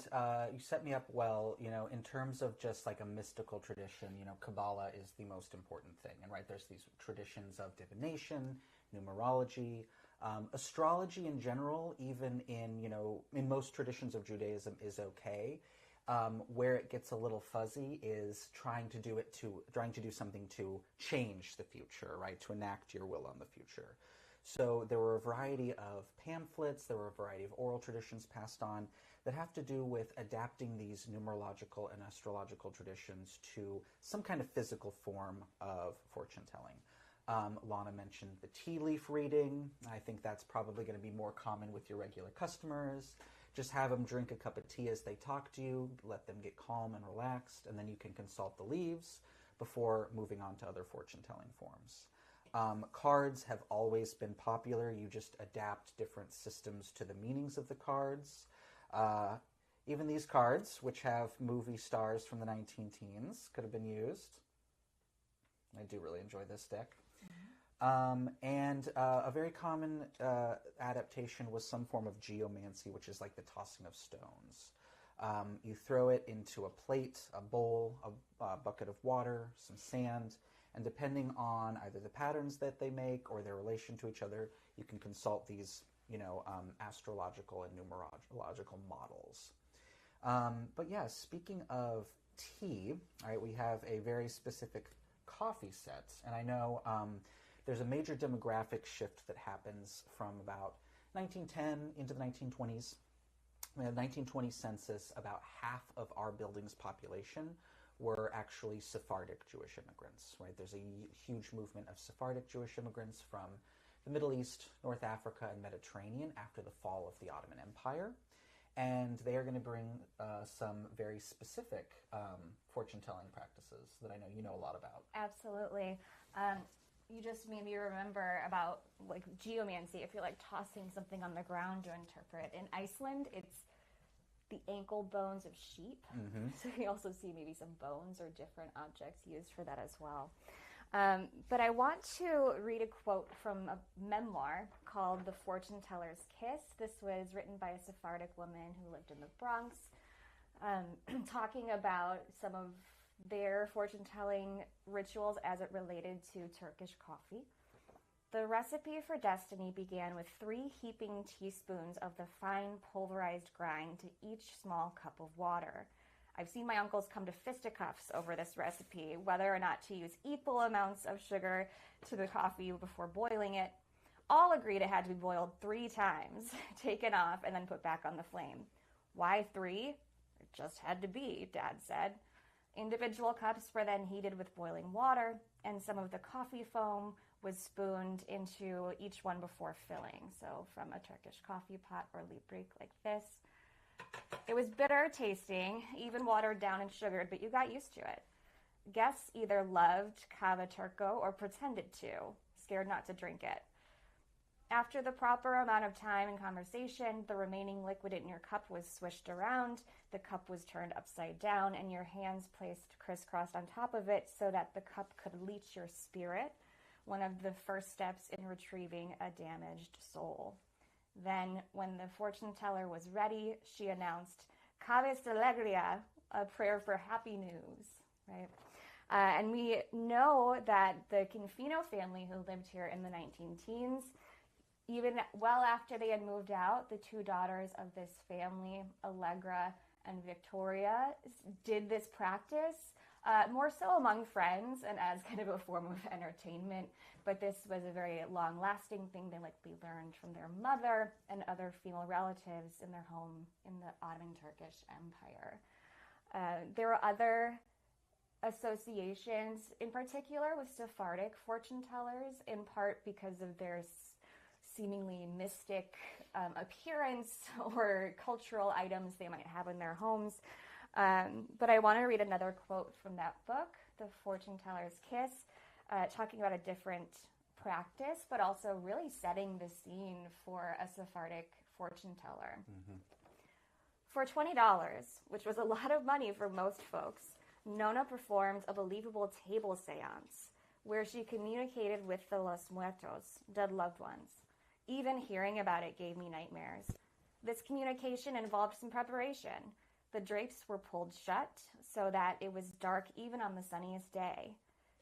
you set me up well, in terms of just like a mystical tradition, Kabbalah is the most important thing. And right, there's these traditions of divination, numerology, astrology in general, even in most traditions of Judaism is okay. Where it gets a little fuzzy is trying to do something to change the future, right? To enact your will on the future. So there were a variety of pamphlets, there were a variety of oral traditions passed on that have to do with adapting these numerological and astrological traditions to some kind of physical form of fortune telling. Lana mentioned the tea leaf reading. I think that's probably going to be more common with your regular customers. Just have them drink a cup of tea as they talk to you, let them get calm and relaxed, and then you can consult the leaves before moving on to other fortune-telling forms. Cards have always been popular. You just adapt different systems to the meanings of the cards. Even these cards, which have movie stars from the 19-teens, could have been used. I do really enjoy this deck. And a very common adaptation was some form of geomancy, which is like the tossing of stones. You throw it into a plate, a bowl, a bucket of water, some sand, and depending on either the patterns that they make or their relation to each other, you can consult these, astrological and numerological models. But yeah, speaking of tea, all right, we have a very specific coffee set, and I know there's a major demographic shift that happens from about 1910 into the 1920s. In the 1920 census, about half of our building's population were actually Sephardic Jewish immigrants, right? There's a huge movement of Sephardic Jewish immigrants from the Middle East, North Africa, and Mediterranean after the fall of the Ottoman Empire. And they are going to bring some very specific fortune-telling practices that I know you know a lot about. Absolutely. You just made me remember about like geomancy. If you're like tossing something on the ground to interpret. In Iceland, it's the ankle bones of sheep. Mm-hmm. So we also see maybe some bones or different objects used for that as well. But I want to read a quote from a memoir called The Fortune Teller's Kiss. This was written by a Sephardic woman who lived in the Bronx, talking about some of their fortune-telling rituals as it related to Turkish coffee. The recipe for destiny began with 3 heaping teaspoons of the fine pulverized grind to each small cup of water. I've seen my uncles come to fisticuffs over this recipe, whether or not to use equal amounts of sugar to the coffee before boiling it. All agreed it had to be boiled 3 times, taken off, and then put back on the flame. Why 3? It just had to be, Dad said. Individual cups were then heated with boiling water, and some of the coffee foam was spooned into each one before filling. So from a Turkish coffee pot or librik like this. It was bitter tasting, even watered down and sugared, but you got used to it. Guests either loved kava turco or pretended to, scared not to drink it. After the proper amount of time and conversation, the remaining liquid in your cup was swished around, the cup was turned upside down, and your hands placed crisscrossed on top of it so that the cup could leach your spirit, one of the first steps in retrieving a damaged soul. Then, when the fortune teller was ready, she announced, "Caves de alegria," a prayer for happy news, right? And we know that the Confino family who lived here in the 19-teens, even well after they had moved out, the 2 daughters of this family, Allegra and Victoria, did this practice, more so among friends and as kind of a form of entertainment. But this was a very long-lasting thing they likely learned from their mother and other female relatives in their home in the Ottoman Turkish Empire. There were other associations, in particular with Sephardic fortune tellers, in part because of their seemingly mystic appearance or cultural items they might have in their homes. But I want to read another quote from that book, The Fortune Teller's Kiss, talking about a different practice, but also really setting the scene for a Sephardic fortune teller. Mm-hmm. For $20, which was a lot of money for most folks, Nona performed a believable table seance where she communicated with the Los Muertos, dead loved ones. Even hearing about it gave me nightmares. This communication involved some preparation. The drapes were pulled shut so that it was dark even on the sunniest day.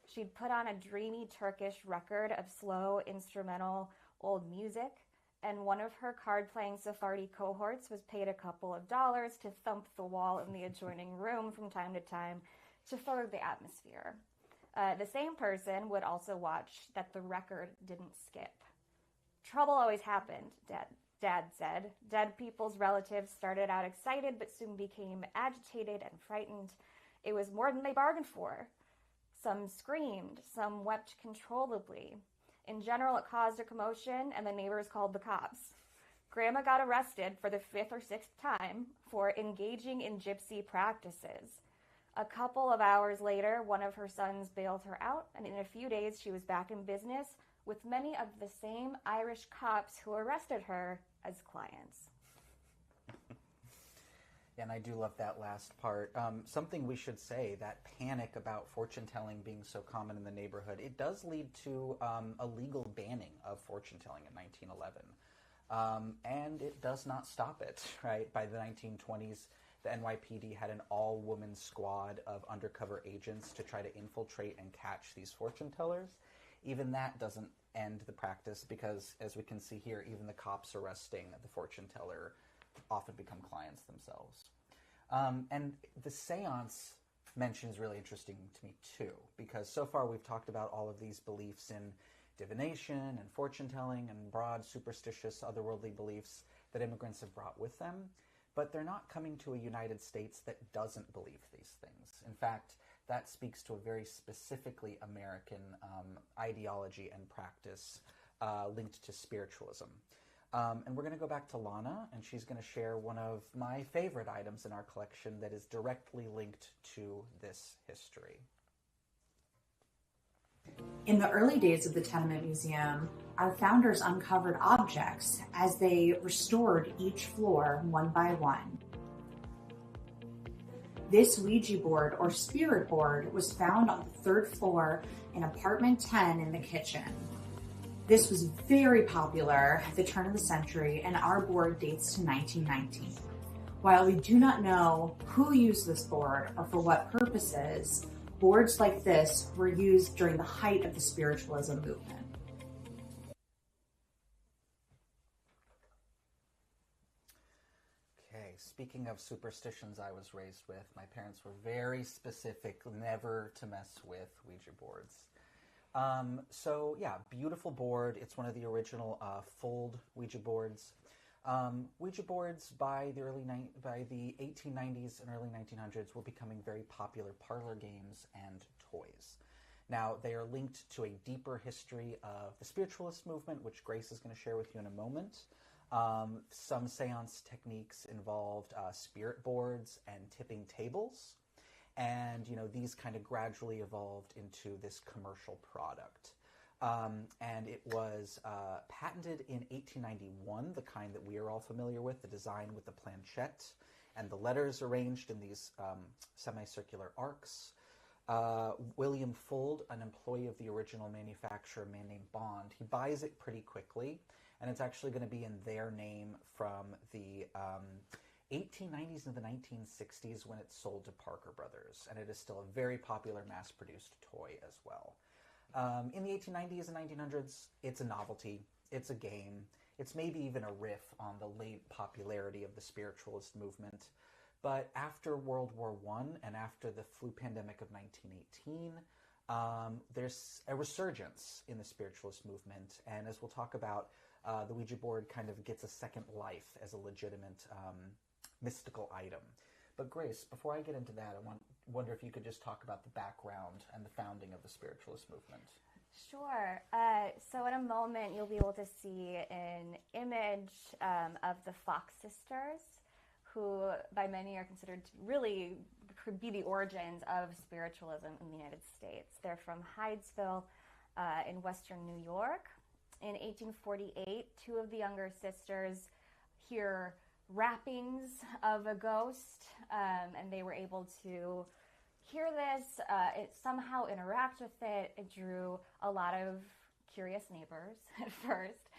She'd put on a dreamy Turkish record of slow instrumental old music, and one of her card-playing Sephardi cohorts was paid a couple of dollars to thump the wall in the adjoining room from time to time to further the atmosphere. The same person would also watch that the record didn't skip. Trouble always happened, Dad said. Dead people's relatives started out excited but soon became agitated and frightened. It was more than they bargained for. Some screamed, some wept controllably. In general, it caused a commotion, and the neighbors called the cops. Grandma got arrested for the 5th or 6th time for engaging in gypsy practices. A couple of hours later, one of her sons bailed her out, and in a few days she was back in business with many of the same Irish cops who arrested her as clients. And I do love that last part. Something we should say, that panic about fortune-telling being so common in the neighborhood, it does lead to a legal banning of fortune-telling in 1911. And it does not stop it, right? By the 1920s, the NYPD had an all-woman squad of undercover agents to try to infiltrate and catch these fortune-tellers. Even that doesn't end the practice because, as we can see here, even the cops arresting the fortune-teller often become clients themselves. And the seance mention is really interesting to me too, because so far we've talked about all of these beliefs in divination and fortune-telling and broad superstitious otherworldly beliefs that immigrants have brought with them, but they're not coming to a United States that doesn't believe these things. In fact, that speaks to a very specifically American ideology and practice linked to spiritualism. And we're going to go back to Lana, and she's going to share one of my favorite items in our collection that is directly linked to this history. In the early days of the Tenement Museum, our founders uncovered objects as they restored each floor one by one. This Ouija board or spirit board was found on the 3rd floor in apartment 10 in the kitchen. This was very popular at the turn of the century, and our board dates to 1919. While we do not know who used this board or for what purposes, boards like this were used during the height of the spiritualism movement. Okay, speaking of superstitions I was raised with, my parents were very specific never to mess with Ouija boards. So yeah, beautiful board. It's one of the original fold Ouija boards. Ouija boards by the 1890s and early 1900s were becoming very popular parlor games and toys. Now, they are linked to a deeper history of the spiritualist movement, which Grace is going to share with you in a moment. Some seance techniques involved spirit boards and tipping tables. And, these kind of gradually evolved into this commercial product. And it was patented in 1891, the kind that we are all familiar with, the design with the planchette and the letters arranged in these semicircular arcs. William Fuld, an employee of the original manufacturer, a man named Bond, he buys it pretty quickly, and it's actually going to be in their name from the 1890s into the 1960s when it's sold to Parker Brothers, and it is still a very popular mass-produced toy as well. In the 1890s and 1900s, it's a novelty, it's a game, it's maybe even a riff on the late popularity of the spiritualist movement. But after World War I and after the flu pandemic of 1918, there's a resurgence in the spiritualist movement, and as we'll talk about, the Ouija board kind of gets a second life as a legitimate mystical item. But Grace, before I get into that, I wonder if you could just talk about the background and the founding of the spiritualist movement. Sure. So in a moment, you'll be able to see an image of the Fox sisters, who by many are considered to really could be the origins of spiritualism in the United States. They're from Hydesville in western New York. In 1848, two of the younger sisters hear rappings of a ghost, and they were able to hear this, it somehow interact with it. It drew a lot of curious neighbors at first,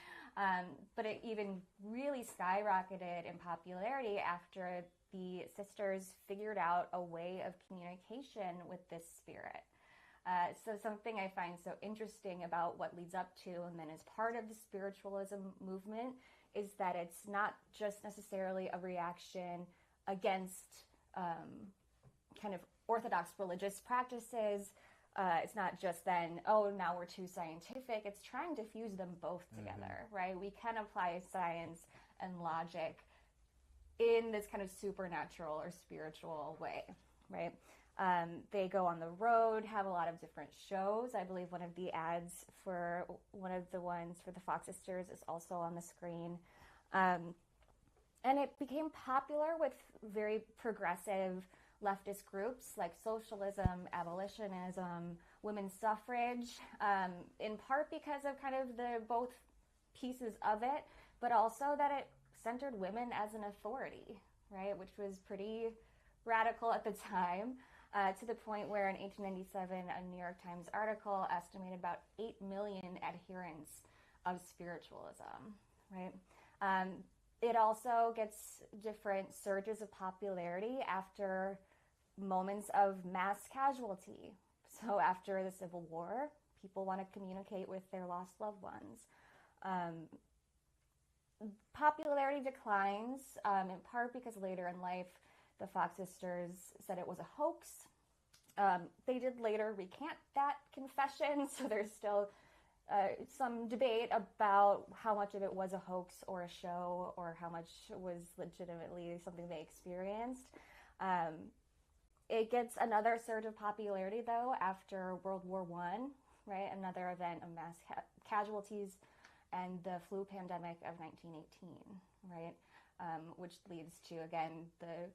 but it even really skyrocketed in popularity after the sisters figured out a way of communication with this spirit. So something I find so interesting about what leads up to and then is part of the spiritualism movement is that it's not just necessarily a reaction against kind of orthodox religious practices. It's not just then, oh, now we're too scientific. It's trying to fuse them both together, right? We can apply science and logic in this kind of supernatural or spiritual way, right? They go on the road, have a lot of different shows. I believe one of the ads for one of the ones for the Fox sisters is also on the screen. And it became popular with very progressive leftist groups like socialism, abolitionism, women's suffrage, in part because of kind of the both pieces of it, but also that it centered women as an authority, right, which was pretty radical at the time, to the point where in 1897, a New York Times article estimated about 8 million adherents of spiritualism, right? It also gets different surges of popularity after moments of mass casualty. So after the Civil War, people want to communicate with their lost loved ones. Popularity declines, in part because later in life, the Fox sisters said it was a hoax. They did later recant that confession, so there's still some debate about how much of it was a hoax or a show, or how much was legitimately something they experienced. It gets another surge of popularity, though, after World War I, right? Another event of mass casualties and the flu pandemic of 1918, right? Which leads to, again, the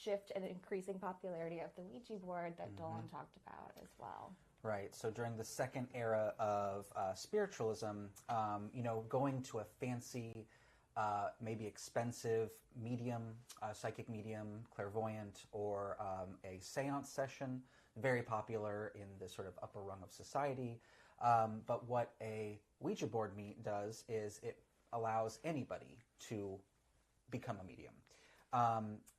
shift and increasing popularity of the Ouija board that Dolan talked about as well. Right. So during the second era of spiritualism, going to a fancy, maybe expensive medium, psychic medium, clairvoyant, or a seance session, very popular in the sort of upper rung of society. But what a Ouija board does is it allows anybody to become a medium.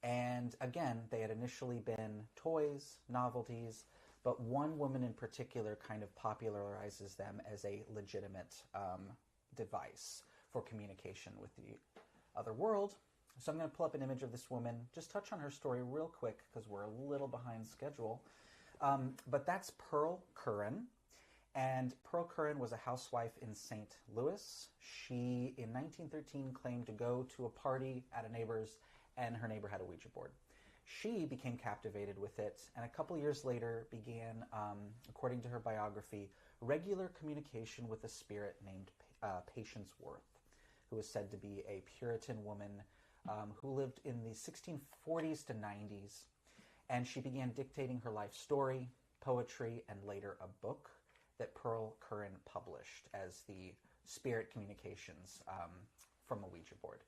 And again, they had initially been toys, novelties, but one woman in particular kind of popularizes them as a legitimate device for communication with the other world. So I'm going to pull up an image of this woman, just touch on her story real quick because we're a little behind schedule. But that's Pearl Curran. And Pearl Curran was a housewife in St. Louis. She, in 1913, claimed to go to a party at a neighbor's, and her neighbor had a Ouija board. She became captivated with it, and a couple years later began, according to her biography, regular communication with a spirit named Patience Worth, who is said to be a Puritan woman who lived in the 1640s to 90s. And she began dictating her life story, poetry, and later a book that Pearl Curran published as the Spirit Communications from a Ouija board.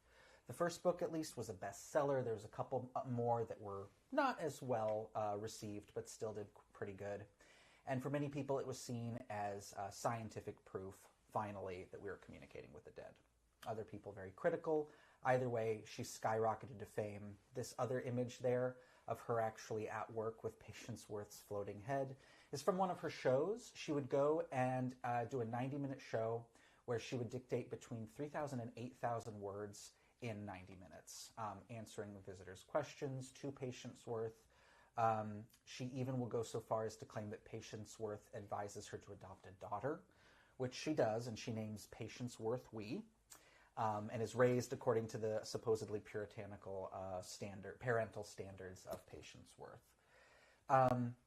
The first book, at least, was a bestseller. There was a couple more that were not as well received, but still did pretty good. And for many people, it was seen as scientific proof, finally, that we were communicating with the dead. Other people very critical. Either way, she skyrocketed to fame. This other image there of her actually at work with Patience Worth's floating head is from one of her shows. She would go and do a 90-minute show where she would dictate between 3,000 and 8,000 words in 90 minutes, answering the visitors' questions to Patience Worth. She even will go so far as to claim that Patience Worth advises her to adopt a daughter, which she does, and she names Patience Worth Wee, and is raised according to the supposedly puritanical parental standards of Patience Worth.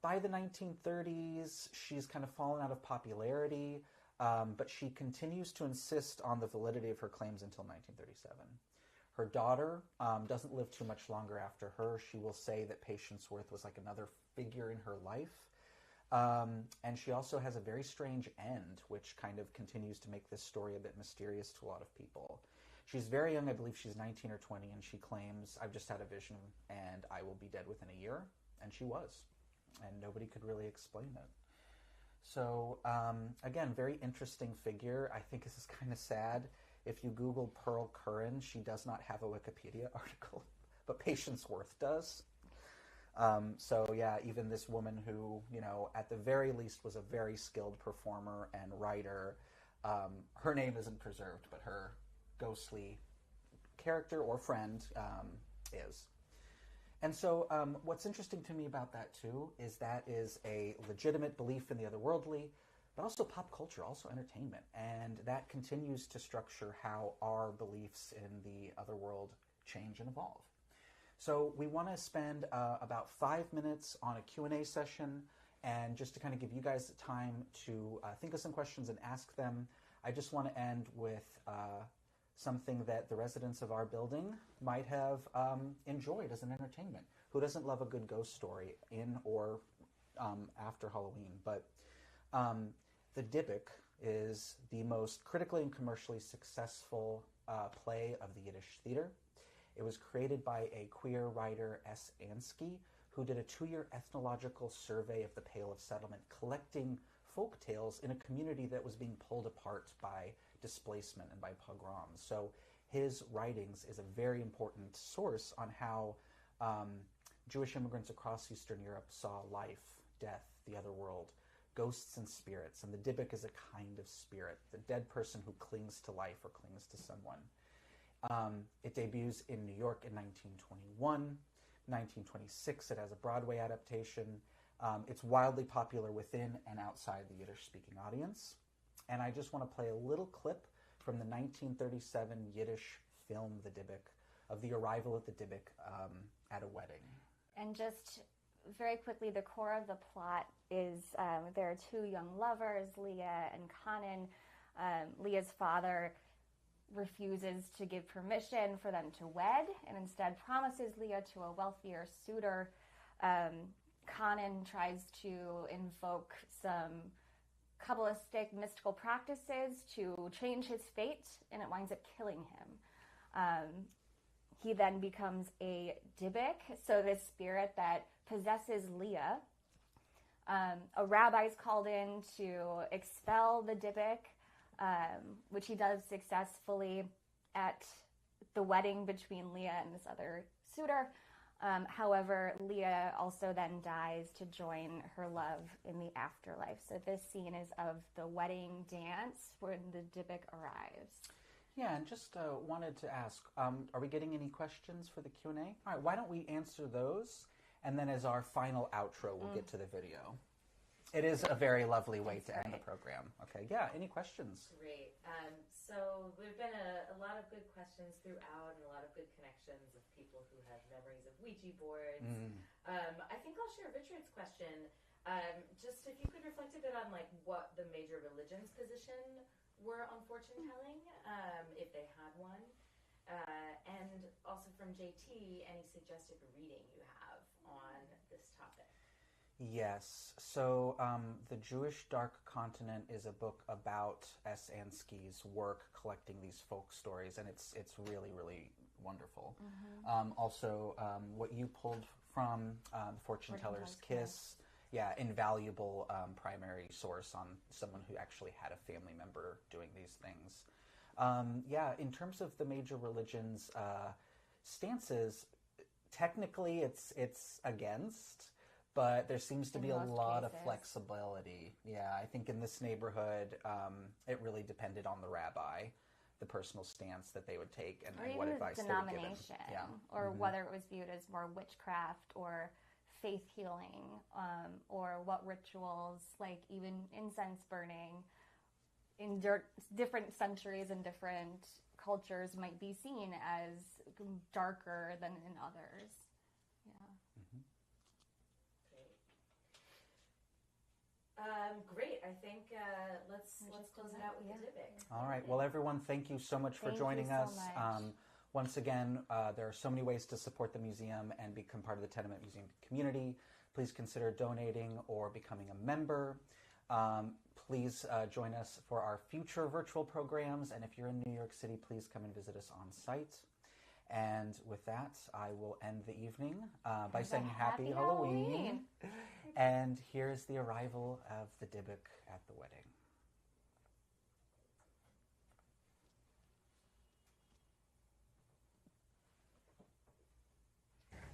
By the 1930s, she's kind of fallen out of popularity, but she continues to insist on the validity of her claims until 1937. Her daughter doesn't live too much longer after her. She will say that Patience Worth was like another figure in her life. And she also has a very strange end, which kind of continues to make this story a bit mysterious to a lot of people. She's very young. I believe she's 19 or 20, and she claims, I've just had a vision and I will be dead within a year. And she was. And nobody could really explain it. So, again, very interesting figure. I think this is kind of sad. If you Google Pearl Curran, she does not have a Wikipedia article, but Patience Worth does. So yeah, even this woman who, at the very least was a very skilled performer and writer, her name isn't preserved, but her ghostly character or friend is. And so what's interesting to me about that too is that is a legitimate belief in the otherworldly, but also pop culture, also entertainment. And that continues to structure how our beliefs in the otherworld change and evolve. So we want to spend about 5 minutes on a Q&A session, and just to kind of give you guys time to think of some questions and ask them. I just want to end with something that the residents of our building might have enjoyed as an entertainment. Who doesn't love a good ghost story in or after Halloween? But the Dybbuk is the most critically and commercially successful play of the Yiddish theater. It was created by a queer writer, S. Ansky, who did a 2-year ethnological survey of the Pale of Settlement, collecting folk tales in a community that was being pulled apart by displacement and by pogroms. So his writings is a very important source on how Jewish immigrants across Eastern Europe saw life, death, the other world, ghosts and spirits. And the Dybbuk is a kind of spirit, the dead person who clings to life or clings to someone. It debuts in New York in 1921. 1926, it has a Broadway adaptation. It's wildly popular within and outside the Yiddish-speaking audience. And I just want to play a little clip from the 1937 Yiddish film, The Dybbuk, of the arrival at the Dybbuk at a wedding. And just very quickly, the core of the plot is there are 2 young lovers, Leah and Conan. Leah's father refuses to give permission for them to wed and instead promises Leah to a wealthier suitor. Conan tries to invoke some Kabbalistic mystical practices to change his fate, and it winds up killing him. He then becomes a Dybbuk, so this spirit that possesses Leah. A rabbi is called in to expel the Dybbuk, which he does successfully at the wedding between Leah and this other suitor. However, Leah also then dies to join her love in the afterlife. So this scene is of the wedding dance when the Dybbuk arrives. Yeah, and just wanted to ask, are we getting any questions for the Q&A? All right, why don't we answer those, and then as our final outro, we'll get to the video. It is a very lovely way to end the program. Okay, yeah, any questions? Great. So there have been a lot of good questions throughout and a lot of good connections of people who have memories of Ouija boards. I think I'll share Richard's question. Just if you could reflect a bit on like what the major religions' position were on fortune telling, if they had one. And also from JT, any suggested reading you have on this topic? Yes. So The Jewish Dark Continent is a book about S. Ansky's work collecting these folk stories, and it's really, really wonderful. Also, what you pulled from The Fortune Teller's Kiss, yeah, invaluable primary source on someone who actually had a family member doing these things. Yeah, in terms of the major religions' stances, technically it's against, but there seems to be a lot of flexibility. Yeah, I think in this neighborhood, it really depended on the rabbi, the personal stance that they would take, and what advice they would give. Yeah. Or whether it was viewed as more witchcraft or faith healing, or what rituals, like even incense burning, in different centuries and different cultures might be seen as darker than in others. Great. I think let's close it out with the Dybbuk. All right. Well, everyone, thank you so much for joining us. Once again, there are so many ways to support the museum and become part of the Tenement Museum community. Please consider donating or becoming a member. Please join us for our future virtual programs. And if you're in New York City, please come and visit us on site. And with that, I will end the evening by saying Happy Halloween. And here's the arrival of the Dybbuk at the wedding.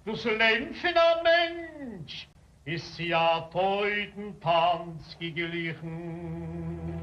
Dus Lenschener Mensch ist ja Teutentanz geglichen.